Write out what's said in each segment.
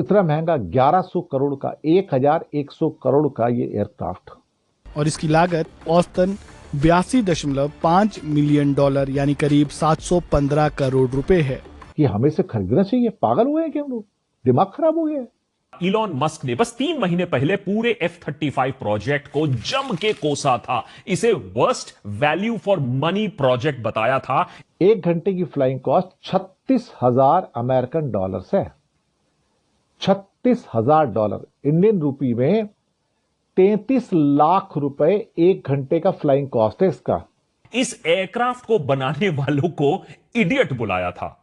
इतना महंगा 1100 करोड़ का, 1100 करोड़ का ये एयरक्राफ्ट, और इसकी लागत औसतन 82.5 मिलियन डॉलर यानी करीब 715 करोड़ रुपए है। ये हमें से खरीदना चाहिए? पागल हुए हैं क्या हम लोग? दिमाग खराब हो गया है? इलॉन मस्क ने बस 3 महीने पहले पूरे F-35 प्रोजेक्ट को जम के कोसा था। इसे worst value for money project बताया था। 1 घंटे की फ्लाइंग कॉस्ट 36,000 अमेरिकन डॉलर है। 36,000 डॉलर इंडियन रूपी में 33 लाख रुपए 1 घंटे का फ्लाइंग कॉस्ट है इसका। इस एयरक्राफ्ट को बनाने वालों को इडियट बुलाया था।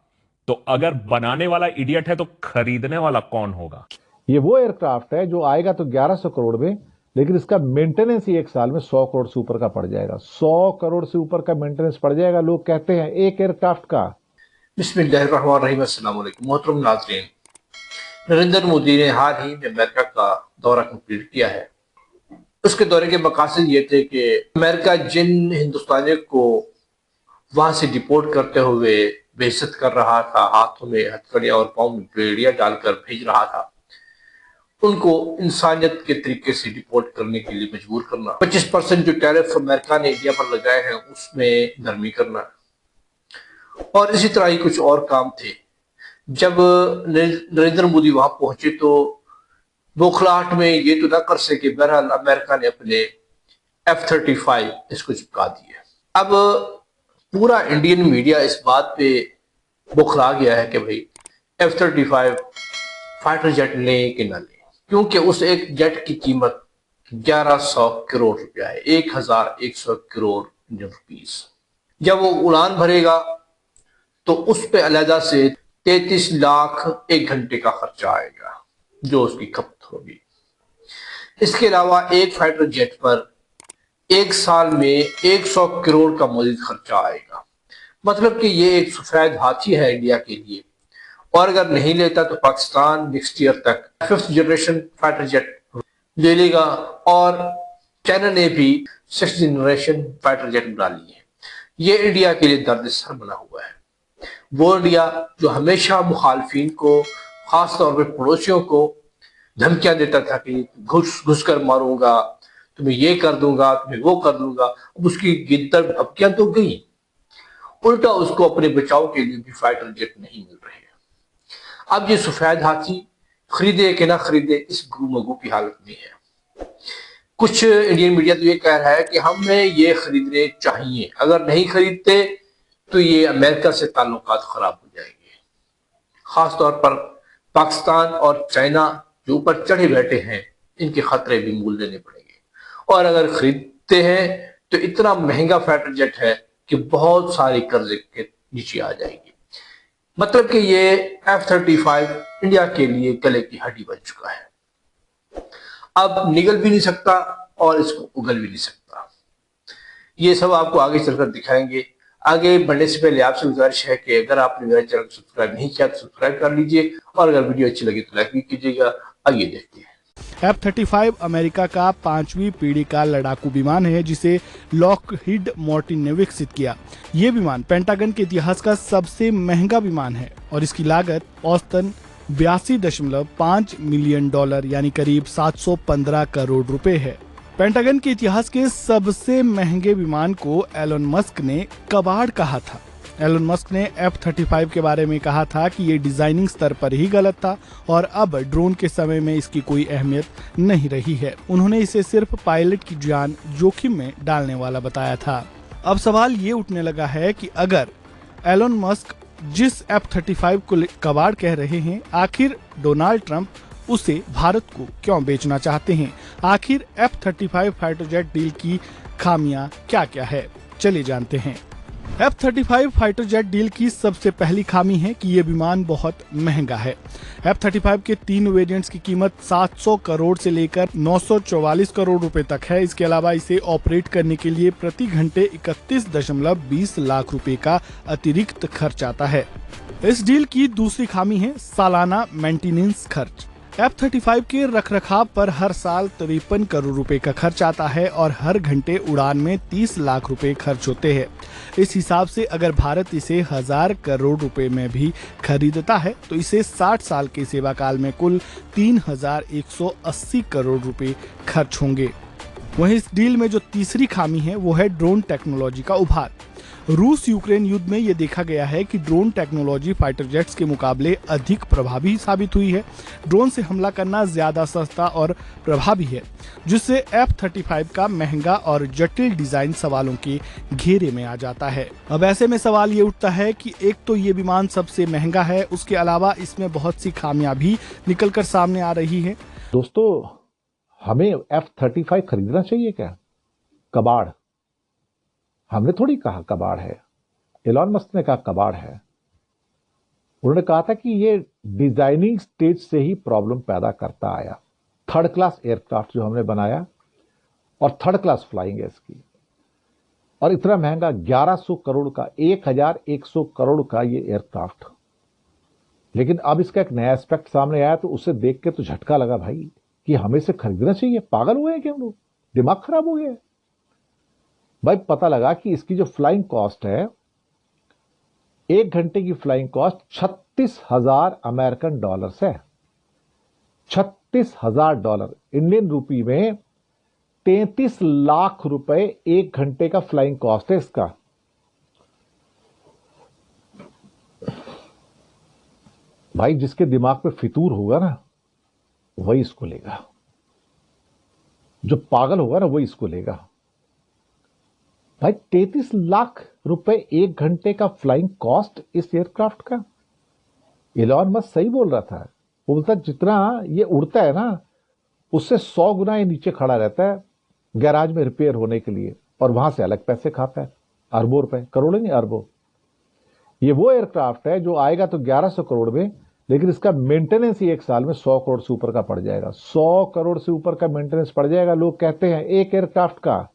तो अगर बनाने वाला इडियट है तो खरीदने वाला कौन होगा? ये वो एयरक्राफ्ट है जो आएगा तो 1100 करोड़ में, लेकिन इसका मेंटेनेंस ही 1 साल में 100 करोड़ से ऊपर का पड़ जाएगा। 100 करोड़ से ऊपर का मेंटेनेंस पड़ जाएगा, लोग कहते हैं, एक एयरक्राफ्ट का। बिस्मिल्लाहिर्रहमानिर्रहीम। अस्सलाम वालेकुम मोहतरम नाज़रीन, नरेंद्र मोदी ने हाल ही में अमेरिका का दौरा कंप्लीट किया है। उसके दौरे के मकासद ये थे कि अमेरिका जिन हिंदुस्तानियों को वहां से डिपोर्ट करते हुए बेइज्जत कर रहा था, हाथों में हथकड़ियां और पाँव में बेड़ियां डालकर भेज रहा था, उनको इंसानियत के तरीके से डिपोर्ट करने के लिए मजबूर करना। 25% जो टैरिफ अमेरिका ने इंडिया पर लगाए हैं उसमें नरमी करना, और इसी तरह ही कुछ और काम थे। जब नरेंद्र मोदी वहां पहुंचे तो बौखलाहट में ये तो ना कर सके, बहरहाल अमेरिका ने अपने F-35 इसको चिपका दिए। अब पूरा इंडियन मीडिया इस बात पे बौखला गया है कि भाई F-35 फाइटर जेट लें कि ना लें, क्योंकि उस एक जेट की कीमत 1100 करोड़ रुपया है, 1100 करोड़ इंडियन रुपीस। जब वो उड़ान भरेगा तो उस पे अलहदा से 33 लाख 1 घंटे का खर्चा आएगा जो उसकी खपत होगी। इसके अलावा एक फाइटर जेट पर 1 साल में 100 करोड़ का मजीद खर्चा आएगा। मतलब कि ये एक सफेद हाथी है इंडिया के लिए, और अगर नहीं लेता तो पाकिस्तान नेक्स्ट ईयर तक 5th जनरेशन फाइटर जेट ले लेगा, और चाइना ने भी 6th जनरेशन फाइटर जेट बना ली है। ये इंडिया के लिए दर्द सर बना हुआ है। वो इंडिया जो हमेशा मुखालफिन को, खास तौर पे पड़ोसियों को धमकियां देता था कि घुस कर मारूंगा, तुम्हें ये कर दूंगा, तुम्हें वो कर दूंगा, अब उसकी गिनतर धमकियां तो गई, उल्टा उसको अपने बचाव के लिए भी फाइटर जेट नहीं मिल रहे हैं। अब ये सफेद हाथी खरीदे कि ना खरीदे, इस गुमगू की हालत में है। कुछ इंडियन मीडिया तो ये कह रहा है कि हमें ये खरीदने चाहिए, अगर नहीं खरीदते तो ये अमेरिका से ताल्लुकात खराब हो जाएंगे। खास तौर पर पाकिस्तान और चाइना जो ऊपर चढ़े बैठे हैं, इनके खतरे भी मूल लेने पड़ेंगे। और अगर खरीदते हैं तो इतना महंगा फाइटर जेट है कि बहुत सारी कर्जे के नीचे आ जाएगी। मतलब कि ये F-35 इंडिया के लिए गले की हड्डी बन चुका है। अब निगल भी नहीं सकता और इसको उगल भी नहीं सकता। ये सब आपको आगे चलकर दिखाएंगे। आगे बढ़ने से पहले आपसे गुजारिश है कि अगर आपने मेरा चैनल को सब्सक्राइब नहीं किया तो सब्सक्राइब कर लीजिए, और अगर वीडियो अच्छी लगी तो लाइक भी कीजिएगा। आइए देखते हैं। F-35 अमेरिका का 5वीं पीढ़ी का लड़ाकू विमान है जिसे लॉकहीड मार्टिन ने विकसित किया। ये विमान पेंटागन के इतिहास का सबसे महंगा विमान है और इसकी लागत औसतन 82.5 मिलियन डॉलर यानी करीब 715 करोड़ रुपए है। पेंटागन के इतिहास के सबसे महंगे विमान को एलन मस्क ने कबाड़ कहा था। एलन मस्क ने F-35 के बारे में कहा था कि ये डिजाइनिंग स्तर पर ही गलत था और अब ड्रोन के समय में इसकी कोई अहमियत नहीं रही है। उन्होंने इसे सिर्फ पायलट की जान जोखिम में डालने वाला बताया था। अब सवाल ये उठने लगा है कि अगर एलन मस्क जिस F-35 को कबाड़ कह रहे हैं, आखिर डोनाल्ड ट्रंप उसे भारत को क्यों बेचना चाहते हैं? आखिर F-35 फाइटर जेट डील की खामियां क्या क्या है, चलिए जानते हैं। F-35 फाइटर जेट डील की सबसे पहली खामी है कि ये विमान बहुत महंगा है। F-35 के 3 वेरिएंट्स की कीमत 700 करोड़ से लेकर 944 करोड़ रुपए तक है। इसके अलावा इसे ऑपरेट करने के लिए प्रति घंटे 31.20 लाख रुपए का अतिरिक्त खर्च आता है। इस डील की दूसरी खामी है सालाना मेंटेनेंस खर्च। F-35 के रखरखाव पर हर साल 53 करोड़ रुपए का खर्च आता है और हर घंटे उड़ान में 30 लाख रुपए खर्च होते हैं। इस हिसाब से अगर भारत इसे 1000 करोड़ रुपए में भी खरीदता है तो इसे 60 साल के सेवा काल में कुल 3180 करोड़ रुपए खर्च होंगे। वहीं इस डील में जो तीसरी खामी है वो है ड्रोन टेक्नोलॉजी का उभार। रूस यूक्रेन युद्ध में ये देखा गया है कि ड्रोन टेक्नोलॉजी फाइटर जेट्स के मुकाबले अधिक प्रभावी साबित हुई है। ड्रोन से हमला करना ज्यादा सस्ता और प्रभावी है, जिससे F-35 का महंगा और जटिल डिजाइन सवालों के घेरे में आ जाता है। अब ऐसे में सवाल ये उठता है कि एक तो ये विमान सबसे महंगा है, उसके अलावा इसमें बहुत सी खामियां भी निकलकर सामने आ रही है। दोस्तों, हमें F-35 खरीदना चाहिए क्या? कबाड़। हमने थोड़ी कहा कबाड़ है, एलॉन मस्क ने कहा कबाड़ है। उन्होंने कहा था कि ये डिजाइनिंग स्टेज से ही प्रॉब्लम पैदा करता आया। थर्ड क्लास एयरक्राफ्ट जो हमने बनाया और थर्ड क्लास फ्लाइंग है इसकी, और इतना महंगा 1100 करोड़ का, 1100 करोड़ का ये एयरक्राफ्ट। लेकिन अब इसका एक नया एस्पेक्ट सामने आया तो उसे देख के तो झटका लगा भाई कि हमें इसे खरीदना चाहिए। पागल हुए हैं क्या हम लोग? दिमाग खराब हो गया है भाई। पता लगा कि इसकी जो फ्लाइंग कॉस्ट है, 1 घंटे की फ्लाइंग कॉस्ट 36,000 अमेरिकन डॉलर्स है। 36,000 डॉलर, इंडियन रूपी में 33 लाख रुपए 1 घंटे का फ्लाइंग कॉस्ट है इसका। भाई जिसके दिमाग पे फितूर होगा ना वही इसको लेगा, जो पागल होगा ना वही इसको लेगा। भाई 33 लाख रुपए 1 घंटे का फ्लाइंग कॉस्ट इस एयरक्राफ्ट का। एलॉन मस्क सही बोल रहा था, वो बोलता जितना ये उड़ता है ना उससे 100 गुना ये नीचे खड़ा रहता है गैराज में रिपेयर होने के लिए, और वहां से अलग पैसे खाता है, अरबों रुपए, करोड़ों नहीं अरबों। ये वो एयरक्राफ्ट है जो आएगा तो 1100 करोड़ में, लेकिन इसका मेंटेनेंस ही 1 साल में 100 करोड़ से ऊपर का पड़ जाएगा। 100 करोड़ से ऊपर का मेंटेनेंस पड़ जाएगा लोग कहते हैं एक एयरक्राफ्ट का।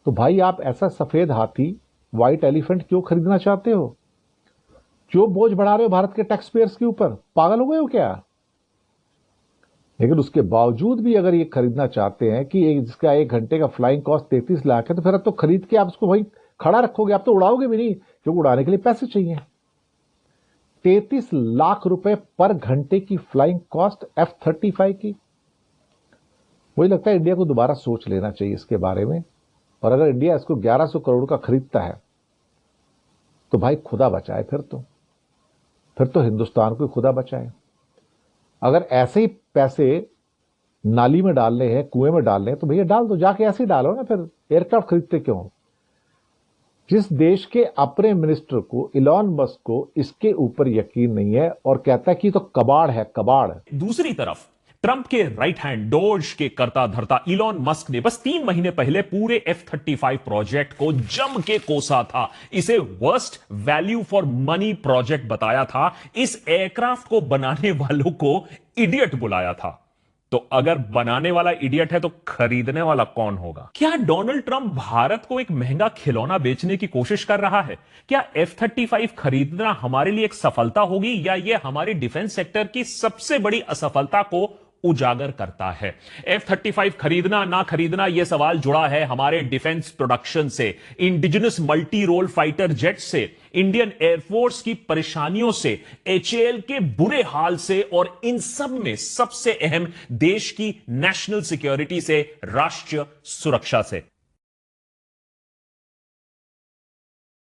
तो भाई आप ऐसा सफेद हाथी, व्हाइट एलिफेंट क्यों खरीदना चाहते हो? क्यों बोझ बढ़ा रहे हो भारत के टैक्स पेयर्स के ऊपर? पागल हो गए हो क्या? लेकिन उसके बावजूद भी अगर ये खरीदना चाहते हैं कि जिसका 1 घंटे का फ्लाइंग कॉस्ट 33 लाख है, तो फिर अब तो खरीद के आप उसको वहीं खड़ा रखोगे, आप तो उड़ाओगे भी नहीं, क्योंकि उड़ाने के लिए पैसे चाहिए। 33 लाख रुपए पर घंटे की फ्लाइंग कॉस्ट F-35 की। मुझे लगता है इंडिया को दोबारा सोच लेना चाहिए इसके बारे में, और अगर इंडिया इसको 1100 करोड़ का खरीदता है तो भाई खुदा बचाए, फिर तो हिंदुस्तान को खुदा बचाए। अगर ऐसे ही पैसे नाली में डालने हैं, कुएं में डालने हैं, तो भैया डाल दो, जाके ऐसे ही डालो ना, फिर एयरक्राफ्ट खरीदते क्यों? जिस देश के अपने मिनिस्टर को, एलॉन मस्क को, इसके ऊपर यकीन नहीं है और कहता है कि तो कबाड़ है, कबाड़। दूसरी तरफ ट्रंप के राइट हैंड डोज के करता धरता इलॉन मस्क ने बस 3 महीने पहले पूरे F-35 प्रोजेक्ट को जम के कोसा था। इसे worst value for money project बताया था। इस एयरक्राफ्ट को बनाने वालों को इडियट बुलाया था। तो अगर बनाने वाला इडियट है तो खरीदने वाला कौन होगा? क्या डोनाल्ड ट्रंप भारत को एक महंगा खिलौना बेचने की कोशिश कर रहा है? क्या F-35 खरीदना हमारे लिए एक सफलता होगी, या यह हमारे डिफेंस सेक्टर की सबसे बड़ी असफलता को उजागर करता है? F-35 खरीदना ना खरीदना यह सवाल जुड़ा है हमारे डिफेंस प्रोडक्शन से, indigenous multi role fighter jet से, इंडियन एयरफोर्स की परेशानियों से, HAL के बुरे हाल से, और इन सब में सबसे अहम देश की नेशनल सिक्योरिटी से, राष्ट्रीय सुरक्षा से।